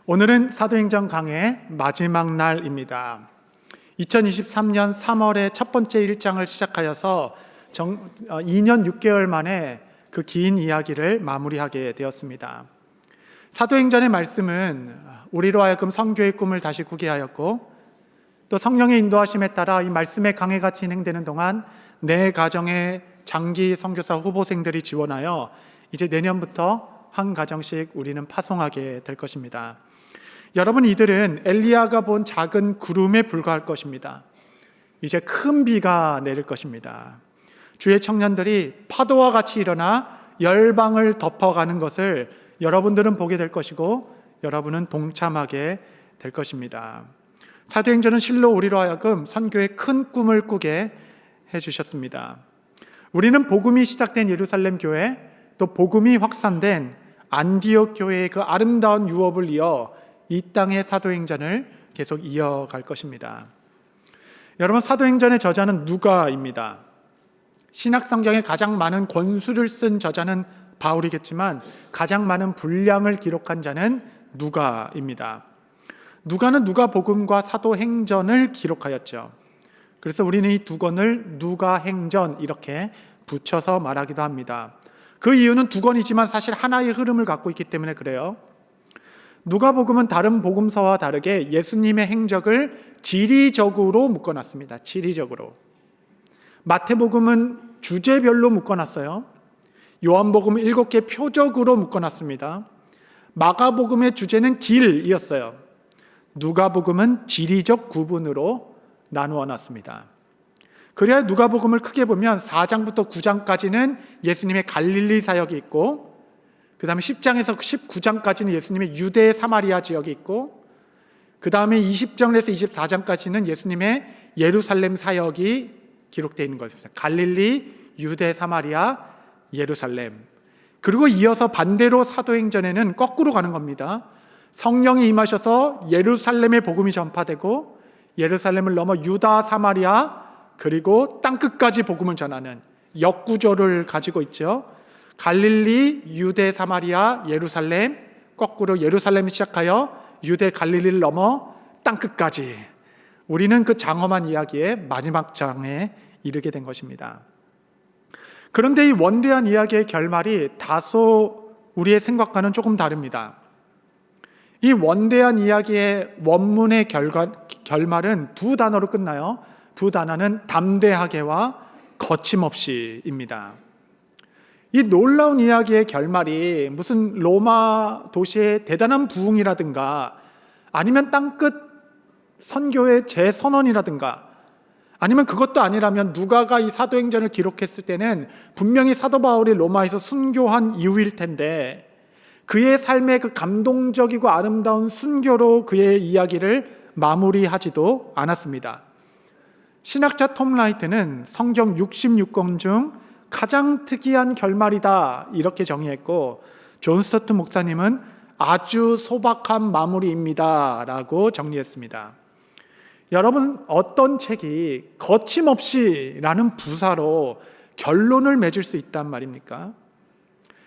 오늘은 사도행전 강의 마지막 날입니다. 2023년 3월에 첫 번째 1장을 시작하여서 2년 6개월 만에 그 긴 이야기를 마무리하게 되었습니다. 사도행전의 말씀은 우리로 하여금 선교의 꿈을 다시 꾸게 하였고, 또 성령의 인도하심에 따라 이 말씀의 강해가 진행되는 동안 내 가정의 장기 선교사 후보생들이 지원하여 이제 내년부터 한 가정씩 우리는 파송하게 될 것입니다. 여러분, 이들은 엘리야가 본 작은 구름에 불과할 것입니다. 이제 큰 비가 내릴 것입니다. 주의 청년들이 파도와 같이 일어나 열방을 덮어가는 것을 여러분들은 보게 될 것이고, 여러분은 동참하게 될 것입니다. 사도행전은 실로 우리로 하여금 선교의 큰 꿈을 꾸게 해주셨습니다. 우리는 복음이 시작된 예루살렘 교회, 또 복음이 확산된 안디옥 교회의 그 아름다운 유업을 이어 이 땅의 사도행전을 계속 이어갈 것입니다. 여러분, 사도행전의 저자는 누가입니다. 신약 성경에 가장 많은 권수를 쓴 저자는 바울이겠지만 가장 많은 분량을 기록한 자는 누가입니다. 누가는 누가복음과 사도행전을 기록하였죠. 그래서 우리는 이 두 권을 누가행전 이렇게 붙여서 말하기도 합니다. 그 이유는 두 권이지만 사실 하나의 흐름을 갖고 있기 때문에 그래요. 누가복음은 다른 복음서와 다르게 예수님의 행적을 지리적으로 묶어놨습니다. 지리적으로. 마태복음은 주제별로 묶어놨어요. 요한복음은 7개 표적으로 묶어놨습니다. 마가복음의 주제는 길이었어요. 누가복음은 지리적 구분으로 나누어 놨습니다. 그래야 누가복음을 크게 보면 4장부터 9장까지는 예수님의 갈릴리 사역이 있고, 그 다음에 10장에서 19장까지는 예수님의 유대 사마리아 지역이 있고, 그 다음에 20장에서 24장까지는 예수님의 예루살렘 사역이 기록되어 있는 것입니다. 갈릴리, 유대 사마리아, 예루살렘. 그리고 이어서 반대로 사도행전에는 거꾸로 가는 겁니다. 성령이 임하셔서 예루살렘의 복음이 전파되고, 예루살렘을 넘어 유다, 사마리아, 그리고 땅끝까지 복음을 전하는 역구조를 가지고 있죠. 갈릴리, 유대, 사마리아, 예루살렘, 거꾸로 예루살렘을 시작하여 유대, 갈릴리를 넘어 땅끝까지. 우리는 그 장엄한 이야기의 마지막 장에 이르게 된 것입니다. 그런데 이 원대한 이야기의 결말이 다소 우리의 생각과는 조금 다릅니다. 이 원대한 이야기의 원문의 결말은 두 단어로 끝나요. 두 단어는 담대하게와 거침없이입니다. 이 놀라운 이야기의 결말이 무슨 로마 도시의 대단한 부흥이라든가, 아니면 땅끝 선교의 재선언이라든가, 아니면 그것도 아니라면 누가가 이 사도행전을 기록했을 때는 분명히 사도 바울이 로마에서 순교한 이후일 텐데, 그의 삶의 그 감동적이고 아름다운 순교로 그의 이야기를 마무리하지도 않았습니다. 신학자 톰 라이트는 성경 66권 중 가장 특이한 결말이다 이렇게 정의했고, 존 스토트 목사님은 아주 소박한 마무리입니다 라고 정리했습니다. 여러분, 어떤 책이 거침없이 라는 부사로 결론을 맺을 수 있단 말입니까?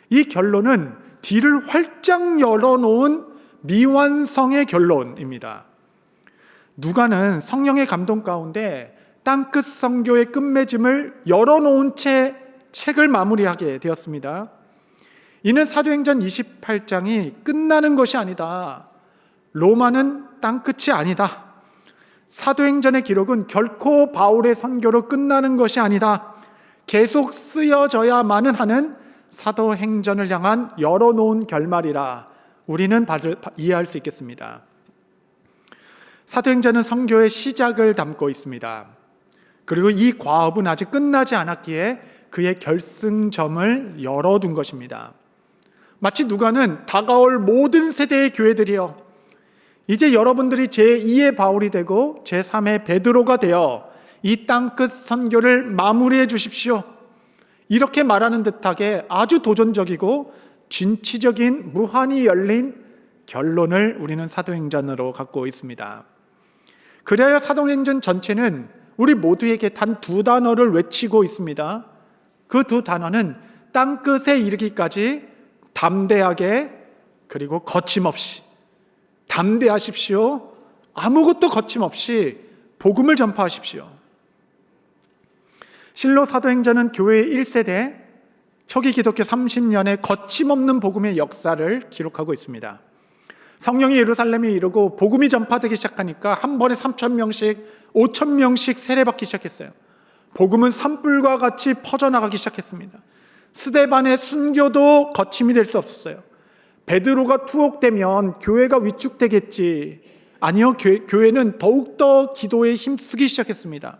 이 결론은 뒤를 활짝 열어놓은 미완성의 결론입니다. 누가는 성령의 감동 가운데 땅끝 선교의 끝맺음을 열어놓은 채 책을 마무리하게 되었습니다. 이는 사도행전 28장이 끝나는 것이 아니다. 로마는 땅끝이 아니다. 사도행전의 기록은 결코 바울의 선교로 끝나는 것이 아니다. 계속 쓰여져야만은 하는 사도행전을 향한 열어놓은 결말이라 우리는 이해할 수 있겠습니다. 사도행전은 선교의 시작을 담고 있습니다. 그리고 이 과업은 아직 끝나지 않았기에 그의 결승점을 열어둔 것입니다. 마치 누가는 다가올 모든 세대의 교회들이여, 이제 여러분들이 제2의 바울이 되고 제3의 베드로가 되어 이 땅끝 선교를 마무리해 주십시오, 이렇게 말하는 듯하게 아주 도전적이고 진취적인 무한히 열린 결론을 우리는 사도행전으로 갖고 있습니다. 그래야 사도행전 전체는 우리 모두에게 단 두 단어를 외치고 있습니다. 그 두 단어는 땅끝에 이르기까지 담대하게, 그리고 거침없이, 담대하십시오. 아무것도 거침없이 복음을 전파하십시오. 실로 사도행전은 교회의 1세대 초기 기독교 30년의 거침없는 복음의 역사를 기록하고 있습니다. 성령이 예루살렘에 이르고 복음이 전파되기 시작하니까 한 번에 3,000명씩 5,000명씩 세례받기 시작했어요. 복음은 산불과 같이 퍼져나가기 시작했습니다. 스데반의 순교도 거침이 될 수 없었어요. 베드로가 투옥되면 교회가 위축되겠지. 아니요, 교회는 더욱더 기도에 힘쓰기 시작했습니다.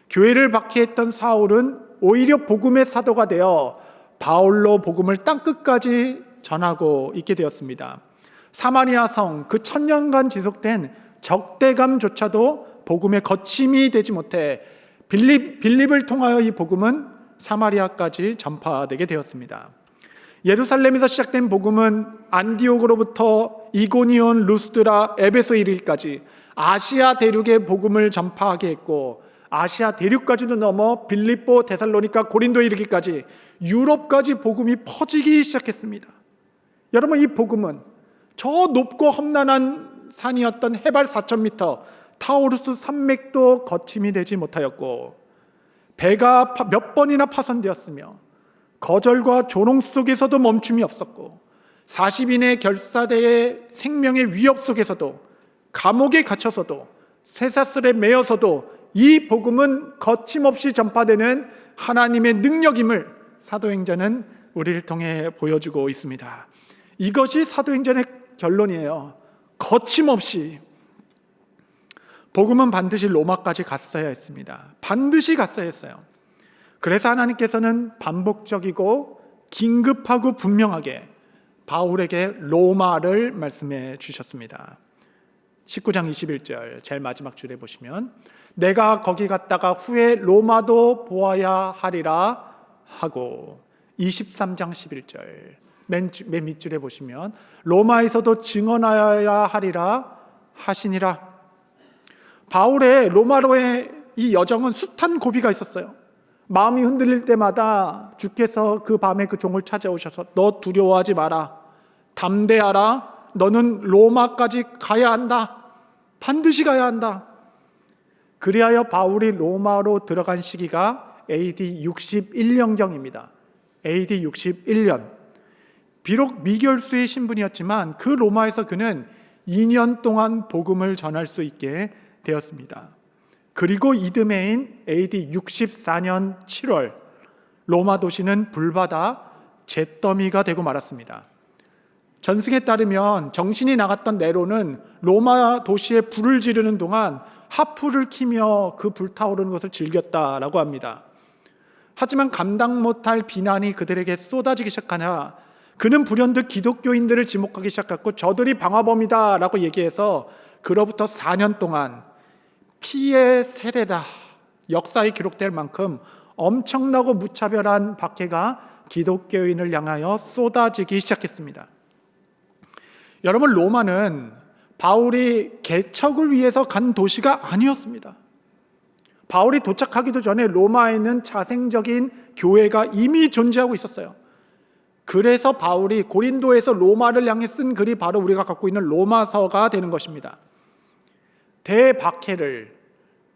교회를 박해했던 사울은 오히려 복음의 사도가 되어 바울로 복음을 땅끝까지 전하고 있게 되었습니다. 사마리아 성, 그 1000년간 지속된 적대감조차도 복음의 거침이 되지 못해 빌립을 통하여 이 복음은 사마리아까지 전파되게 되었습니다. 예루살렘에서 시작된 복음은 안디옥으로부터 이고니온, 루스드라, 에베소에 이르기까지 아시아 대륙의 복음을 전파하게 했고, 아시아 대륙까지도 넘어 빌립보, 데살로니가, 고린도에 이르기까지 유럽까지 복음이 퍼지기 시작했습니다. 여러분, 이 복음은 저 높고 험난한 산이었던 해발 4,000m 타우루스 산맥도 거침이 되지 못하였고, 배가 몇 번이나 파손되었으며 거절과 조롱 속에서도 멈춤이 없었고, 40인의 결사대의 생명의 위협 속에서도, 감옥에 갇혀서도, 쇠사슬에 매여서도 이 복음은 거침없이 전파되는 하나님의 능력임을 사도행전은 우리를 통해 보여주고 있습니다. 이것이 사도행전의 결론이에요. 거침없이. 복음은 반드시 로마까지 갔어야 했습니다. 반드시 갔어야 했어요. 그래서 하나님께서는 반복적이고 긴급하고 분명하게 바울에게 로마를 말씀해 주셨습니다. 19장 21절 제일 마지막 줄에 보시면, 내가 거기 갔다가 후에 로마도 보아야 하리라 하고, 23장 11절 맨 밑줄에 보시면, 로마에서도 증언하여야 하리라 하시니라. 바울의 로마로의 이 여정은 숱한 고비가 있었어요. 마음이 흔들릴 때마다 주께서 그 밤에 그 종을 찾아오셔서, 너 두려워하지 마라, 담대하라, 너는 로마까지 가야 한다, 반드시 가야 한다. 그리하여 바울이 로마로 들어간 시기가 AD 61년경입니다. AD 61년. 비록 미결수의 신분이었지만 그 로마에서 그는 2년 동안 복음을 전할 수 있게 되었습니다. 그리고 이듬해인 AD 64년 7월 로마 도시는 불바다 잿더미가 되고 말았습니다. 전승에 따르면 정신이 나갔던 네로는 로마 도시에 불을 지르는 동안 하프를 키며 그 불타오르는 것을 즐겼다라고 합니다. 하지만 감당 못할 비난이 그들에게 쏟아지기 시작하나 그는 불현듯 기독교인들을 지목하기 시작했고, 저들이 방화범이다 라고 얘기해서 그로부터 4년 동안 피의 세례다, 역사에 기록될 만큼 엄청나고 무차별한 박해가 기독교인을 향하여 쏟아지기 시작했습니다. 여러분, 로마는 바울이 개척을 위해서 간 도시가 아니었습니다. 바울이 도착하기도 전에 로마에는 자생적인 교회가 이미 존재하고 있었어요. 그래서 바울이 고린도에서 로마를 향해 쓴 글이 바로 우리가 갖고 있는 로마서가 되는 것입니다. 대박해를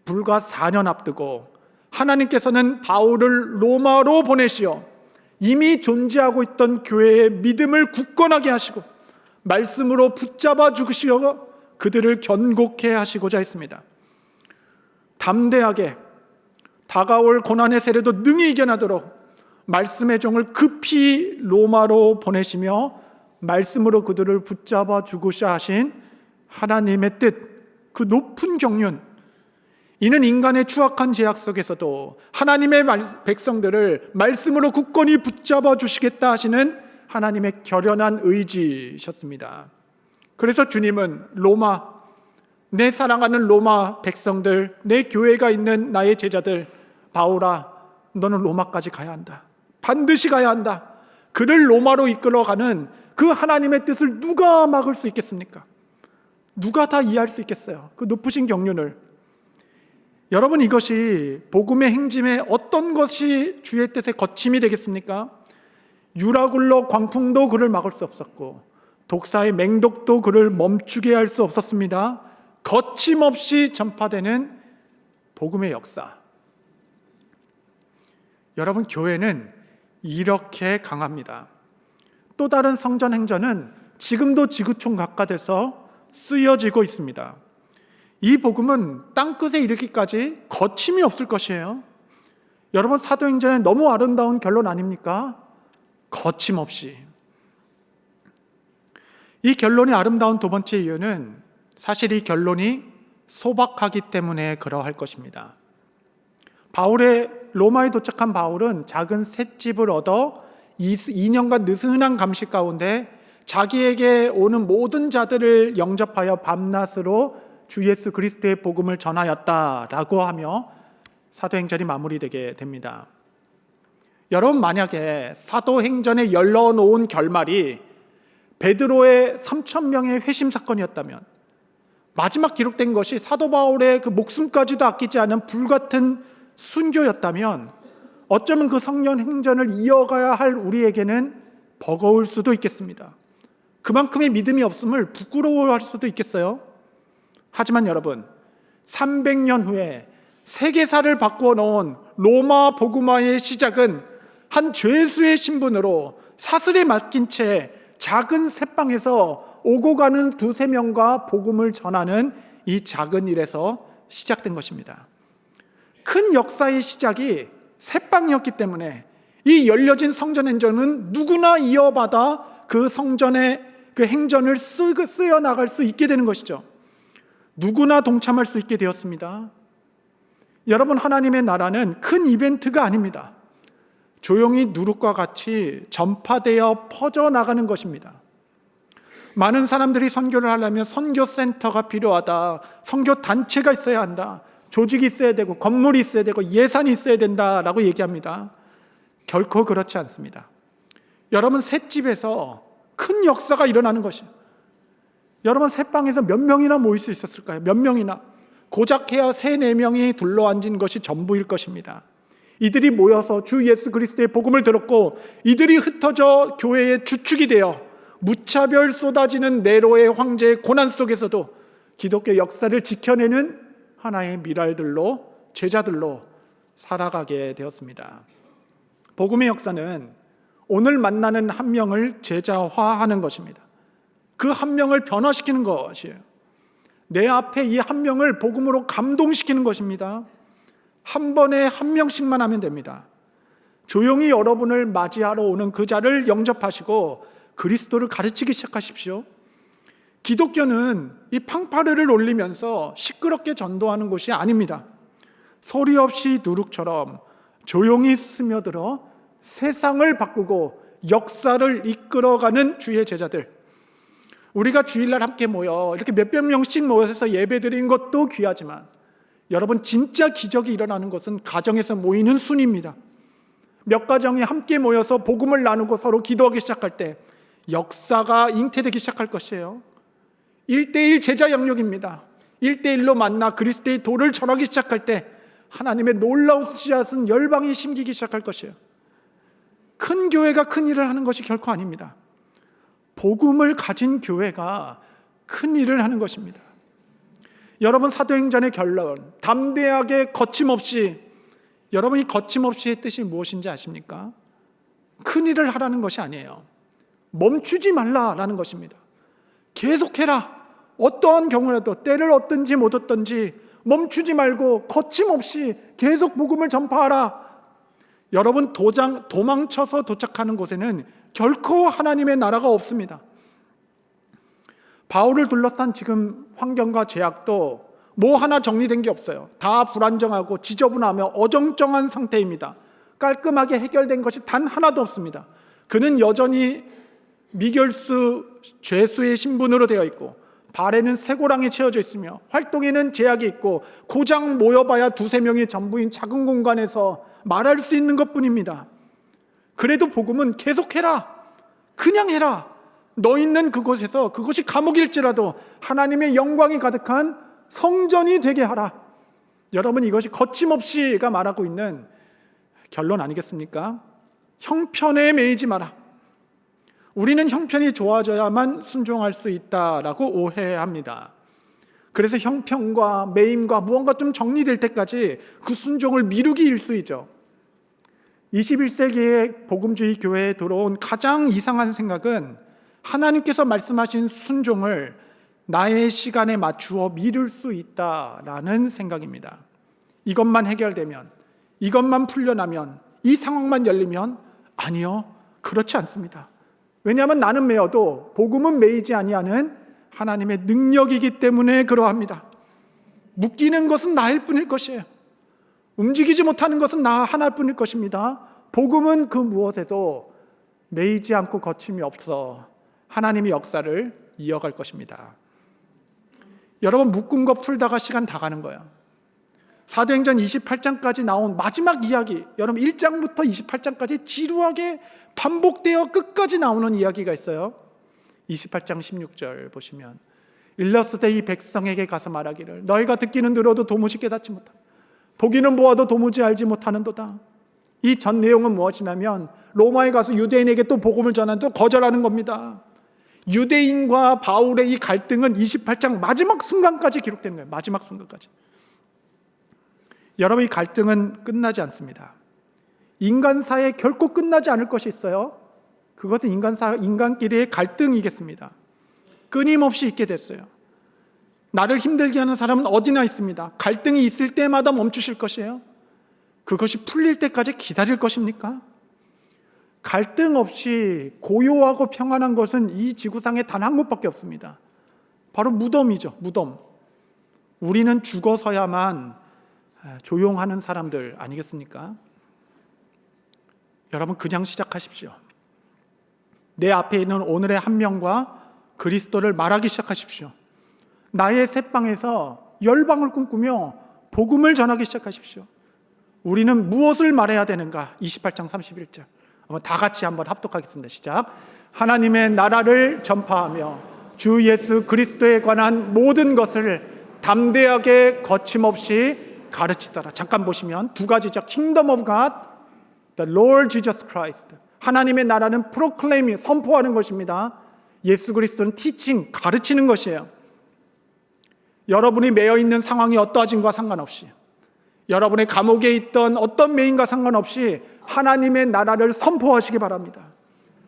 불과 4년 앞두고 하나님께서는 바울을 로마로 보내시어 이미 존재하고 있던 교회의 믿음을 굳건하게 하시고 말씀으로 붙잡아 주시어 그들을 견고케 하시고자 했습니다. 담대하게 다가올 고난의 세례도 능히 이겨나도록 말씀의 종을 급히 로마로 보내시며 말씀으로 그들을 붙잡아 주고자 하신 하나님의 뜻, 그 높은 경륜, 이는 인간의 추악한 죄악 속에서도 하나님의 백성들을 말씀으로 굳건히 붙잡아 주시겠다 하시는 하나님의 결연한 의지셨습니다. 그래서 주님은 로마, 내 사랑하는 로마 백성들, 내 교회가 있는 나의 제자들, 바울아, 너는 로마까지 가야 한다, 반드시 가야 한다. 그를 로마로 이끌어가는 그 하나님의 뜻을 누가 막을 수 있겠습니까? 누가 다 이해할 수 있겠어요? 그 높으신 경륜을. 여러분, 이것이 복음의 행짐에 어떤 것이 주의 뜻의 거침이 되겠습니까? 유라굴로 광풍도 그를 막을 수 없었고 독사의 맹독도 그를 멈추게 할 수 없었습니다. 거침없이 전파되는 복음의 역사. 여러분, 교회는 이렇게 강합니다. 또 다른 성전 행전은 지금도 지구촌 각각에서 쓰여지고 있습니다. 이 복음은 땅끝에 이르기까지 거침이 없을 것이에요. 여러분, 사도행전의 너무 아름다운 결론 아닙니까? 거침없이. 이 결론이 아름다운 두 번째 이유는 사실 이 결론이 소박하기 때문에 그러할 것입니다. 로마에 도착한 바울은 작은 셋집을 얻어 2년간 느슨한 감식 가운데 자기에게 오는 모든 자들을 영접하여 밤낮으로 주 예수 그리스도의 복음을 전하였다라고 하며 사도행전이 마무리되게 됩니다. 여러분, 만약에 사도행전에 열러놓은 결말이 베드로의 3,000명의 회심 사건이었다면, 마지막 기록된 것이 사도 바울의 그 목숨까지도 아끼지 않은 불같은 순교였다면, 어쩌면 그 성령 행전을 이어가야 할 우리에게는 버거울 수도 있겠습니다. 그만큼의 믿음이 없음을 부끄러워할 수도 있겠어요. 하지만 여러분, 300년 후에 세계사를 바꾸어 놓은 로마 복음화의 시작은 한 죄수의 신분으로 사슬에 맡긴 채 작은 새방에서 오고 가는 두세 명과 복음을 전하는 이 작은 일에서 시작된 것입니다. 큰 역사의 시작이 새방이었기 때문에 이 열려진 성전 행전은 누구나 이어받아 그 성전의 그 행전을 쓰여 나갈 수 있게 되는 것이죠. 누구나 동참할 수 있게 되었습니다. 여러분, 하나님의 나라는 큰 이벤트가 아닙니다. 조용히 누룩과 같이 전파되어 퍼져나가는 것입니다. 많은 사람들이 선교를 하려면 선교센터가 필요하다, 선교단체가 있어야 한다, 조직이 있어야 되고 건물이 있어야 되고 예산이 있어야 된다라고 얘기합니다. 결코 그렇지 않습니다. 여러분, 셋집에서 큰 역사가 일어나는 것이에요. 여러분, 셋방에서 몇 명이나 모일 수 있었을까요? 몇 명이나? 고작해야 3-4명이 둘러앉은 것이 전부일 것입니다. 이들이 모여서 주 예수 그리스도의 복음을 들었고, 이들이 흩어져 교회의 주축이 되어 무차별 쏟아지는 네로의 황제의 고난 속에서도 기독교 역사를 지켜내는 하나의 미랄들로, 제자들로 살아가게 되었습니다. 복음의 역사는 오늘 만나는 한 명을 제자화하는 것입니다. 그 한 명을 변화시키는 것이에요. 내 앞에 이 한 명을 복음으로 감동시키는 것입니다. 한 번에 한 명씩만 하면 됩니다. 조용히 여러분을 맞이하러 오는 그 자를 영접하시고 그리스도를 가르치기 시작하십시오. 기독교는 이 팡파르를 올리면서 시끄럽게 전도하는 곳이 아닙니다. 소리 없이 누룩처럼 조용히 스며들어 세상을 바꾸고 역사를 이끌어가는 주의 제자들. 우리가 주일날 함께 모여 이렇게 몇백 명씩 모여서 예배드리는 것도 귀하지만, 여러분, 진짜 기적이 일어나는 것은 가정에서 모이는 순입니다. 몇 가정이 함께 모여서 복음을 나누고 서로 기도하기 시작할 때 역사가 잉태되기 시작할 것이에요. 1:1 제자 영역입니다. 1:1로 만나 그리스도의 도를 전하기 시작할 때 하나님의 놀라운 씨앗은 열방이 심기기 시작할 것이에요. 큰 교회가 큰 일을 하는 것이 결코 아닙니다. 복음을 가진 교회가 큰 일을 하는 것입니다. 여러분, 사도행전의 결론, 담대하게 거침없이, 여러분, 이 거침없이의 뜻이 무엇인지 아십니까? 큰 일을 하라는 것이 아니에요. 멈추지 말라라는 것입니다. 계속해라. 어떠한 경우라도 때를 얻든지 못 얻든지 멈추지 말고 거침없이 계속 복음을 전파하라. 여러분, 도망쳐서 도착하는 곳에는 결코 하나님의 나라가 없습니다. 바울을 둘러싼 지금 환경과 제약도 뭐 하나 정리된 게 없어요. 다 불안정하고 지저분하며 어정쩡한 상태입니다. 깔끔하게 해결된 것이 단 하나도 없습니다. 그는 여전히 미결수 죄수의 신분으로 되어 있고, 발에는 쇠고랑이 채워져 있으며 활동에는 제약이 있고, 고작 모여봐야 2-3명이 전부인 작은 공간에서 말할 수 있는 것뿐입니다. 그래도 복음은 계속해라. 그냥 해라. 너 있는 그곳에서, 그것이 감옥일지라도 하나님의 영광이 가득한 성전이 되게 하라. 여러분, 이것이 거침없이가 말하고 있는 결론 아니겠습니까? 형편에 매이지 마라. 우리는 형편이 좋아져야만 순종할 수 있다라고 오해합니다. 그래서 형편과 매임과 무언가 좀 정리될 때까지 그 순종을 미루기 일쑤이죠. 21세기의 복음주의 교회에 들어온 가장 이상한 생각은 하나님께서 말씀하신 순종을 나의 시간에 맞추어 미룰 수 있다라는 생각입니다. 이것만 해결되면, 이것만 풀려나면, 이 상황만 열리면, 아니요, 그렇지 않습니다. 왜냐하면 나는 매여도 복음은 매이지 아니하는 하나님의 능력이기 때문에 그러합니다. 묶이는 것은 나일 뿐일 것이에요. 움직이지 못하는 것은 나 하나뿐일 것입니다. 복음은 그 무엇에도 매이지 않고 거침이 없어 하나님의 역사를 이어갈 것입니다. 여러분, 묶은 거 풀다가 시간 다 가는 거예요. 사도행전 28장까지 나온 마지막 이야기, 여러분 1장부터 28장까지 지루하게 반복되어 끝까지 나오는 이야기가 있어요. 28장 16절 보시면, 일러스되 이 백성에게 가서 말하기를 너희가 듣기는 들어도 도무지 깨닫지 못하고 보기는 보아도 도무지 알지 못하는도다. 이 전 내용은 무엇이냐면 로마에 가서 유대인에게 또 복음을 전하는데 거절하는 겁니다. 유대인과 바울의 이 갈등은 28장 마지막 순간까지 기록되는 거예요. 마지막 순간까지. 여러분, 이 갈등은 끝나지 않습니다. 인간사에 결코 끝나지 않을 것이 있어요. 그것은 인간끼리의 갈등이겠습니다. 끊임없이 있게 됐어요. 나를 힘들게 하는 사람은 어디나 있습니다. 갈등이 있을 때마다 멈추실 것이에요. 그것이 풀릴 때까지 기다릴 것입니까? 갈등 없이 고요하고 평안한 것은 이 지구상에 단 한 곳밖에 없습니다. 바로 무덤이죠. 무덤. 우리는 죽어서야만 조용하는 사람들 아니겠습니까? 여러분, 그냥 시작하십시오. 내 앞에 있는 오늘의 한 명과 그리스도를 말하기 시작하십시오. 나의 새방에서 열방을 꿈꾸며 복음을 전하기 시작하십시오. 우리는 무엇을 말해야 되는가? 28장 31절. 다 같이 한번 합독하겠습니다. 시작. 하나님의 나라를 전파하며 주 예수 그리스도에 관한 모든 것을 담대하게 거침없이 가르치더라. 잠깐 보시면 두 가지죠. Kingdom of God, the Lord Jesus Christ. 하나님의 나라는 proclaiming, 선포하는 것입니다. 예수 그리스도는 teaching, 가르치는 것이에요. 여러분이 매여 있는 상황이 어떠하진과 상관없이, 여러분의 감옥에 있던 어떤 매인과 상관없이 하나님의 나라를 선포하시기 바랍니다.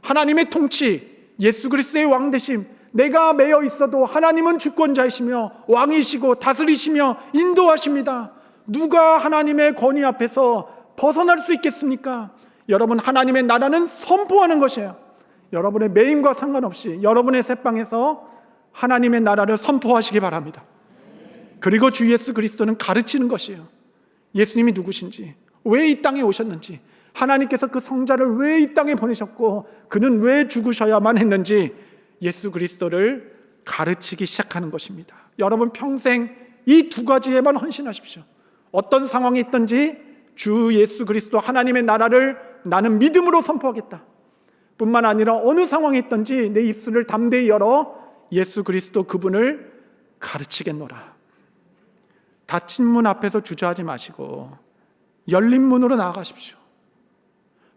하나님의 통치, 예수 그리스도의 왕되심, 내가 매여 있어도 하나님은 주권자이시며 왕이시고 다스리시며 인도하십니다. 누가 하나님의 권위 앞에서 벗어날 수 있겠습니까? 여러분, 하나님의 나라는 선포하는 것이에요. 여러분의 매임과 상관없이 여러분의 새방에서 하나님의 나라를 선포하시기 바랍니다. 그리고 주 예수 그리스도는 가르치는 것이에요. 예수님이 누구신지, 왜 이 땅에 오셨는지, 하나님께서 그 성자를 왜 이 땅에 보내셨고 그는 왜 죽으셔야만 했는지 예수 그리스도를 가르치기 시작하는 것입니다. 여러분, 평생 이 두 가지에만 헌신하십시오. 어떤 상황이 있든지 주 예수 그리스도 하나님의 나라를 나는 믿음으로 선포하겠다. 뿐만 아니라 어느 상황이 있든지 내 입술을 담대히 열어 예수 그리스도 그분을 가르치겠노라. 닫힌 문 앞에서 주저하지 마시고 열린 문으로 나아가십시오.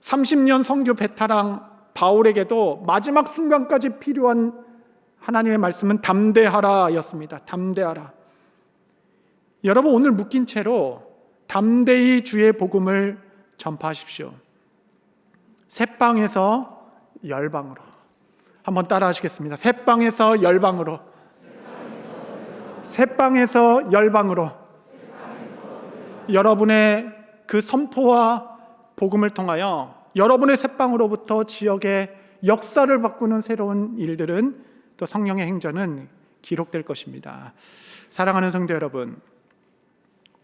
30년 선교 베테랑 바울에게도 마지막 순간까지 필요한 하나님의 말씀은 담대하라 였습니다. 담대하라. 여러분, 오늘 묶인 채로 담대히 주의 복음을 전파하십시오. 새방에서 열방으로. 한번 따라 하시겠습니다. 새방에서 열방으로. 새방에서 열방으로. 여러분의 그 선포와 복음을 통하여 여러분의 새방으로부터 지역의 역사를 바꾸는 새로운 일들은, 또 성령의 행전은 기록될 것입니다. 사랑하는 성도 여러분,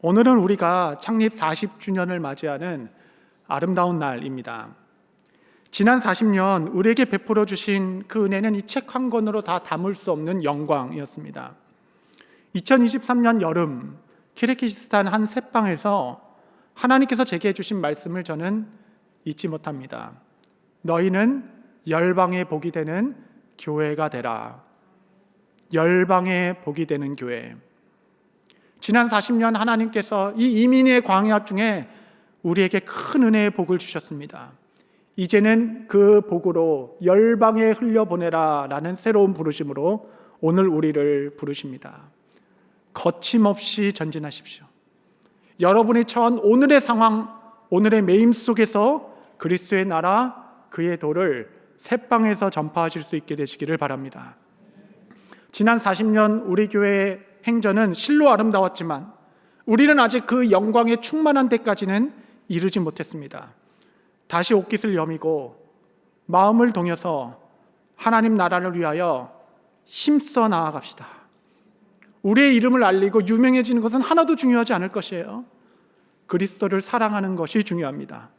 오늘은 우리가 창립 40주년을 맞이하는 아름다운 날입니다. 지난 40년 우리에게 베풀어 주신 그 은혜는 이 책 한 권으로 다 담을 수 없는 영광이었습니다. 2023년 여름 키르기스탄 한 새방에서 하나님께서 제게 해주신 말씀을 저는 잊지 못합니다. 너희는 열방의 복이 되는 교회가 되라. 열방의 복이 되는 교회. 지난 40년 하나님께서 이 이민의 광야 중에 우리에게 큰 은혜의 복을 주셨습니다. 이제는 그 복으로 열방에 흘려보내라 라는 새로운 부르심으로 오늘 우리를 부르십니다. 거침없이 전진하십시오. 여러분이 처한 오늘의 상황, 오늘의 매임 속에서 그리스도의 나라, 그의 도를 새땅에서 전파하실 수 있게 되시기를 바랍니다. 지난 40년 우리 교회의 행전은 실로 아름다웠지만 우리는 아직 그 영광에 충만한 데까지는 이르지 못했습니다. 다시 옷깃을 여미고 마음을 동여서 하나님 나라를 위하여 힘써 나아갑시다. 우리의 이름을 알리고 유명해지는 것은 하나도 중요하지 않을 것이에요. 그리스도를 사랑하는 것이 중요합니다.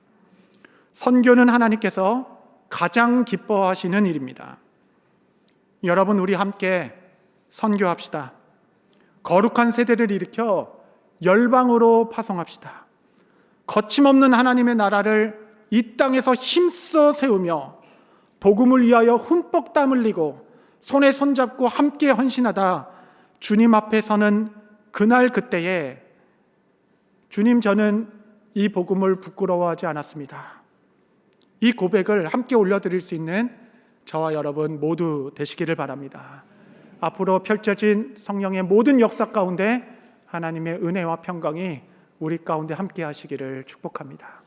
선교는 하나님께서 가장 기뻐하시는 일입니다. 여러분, 우리 함께 선교합시다. 거룩한 세대를 일으켜 열방으로 파송합시다. 거침없는 하나님의 나라를 이 땅에서 힘써 세우며 복음을 위하여 흠뻑 땀 흘리고 손에 손잡고 함께 헌신하다 주님 앞에 서는 그날 그때에 주님, 저는 이 복음을 부끄러워하지 않았습니다. 이 고백을 함께 올려드릴 수 있는 저와 여러분 모두 되시기를 바랍니다. 앞으로 펼쳐진 성령의 모든 역사 가운데 하나님의 은혜와 평강이 우리 가운데 함께 하시기를 축복합니다.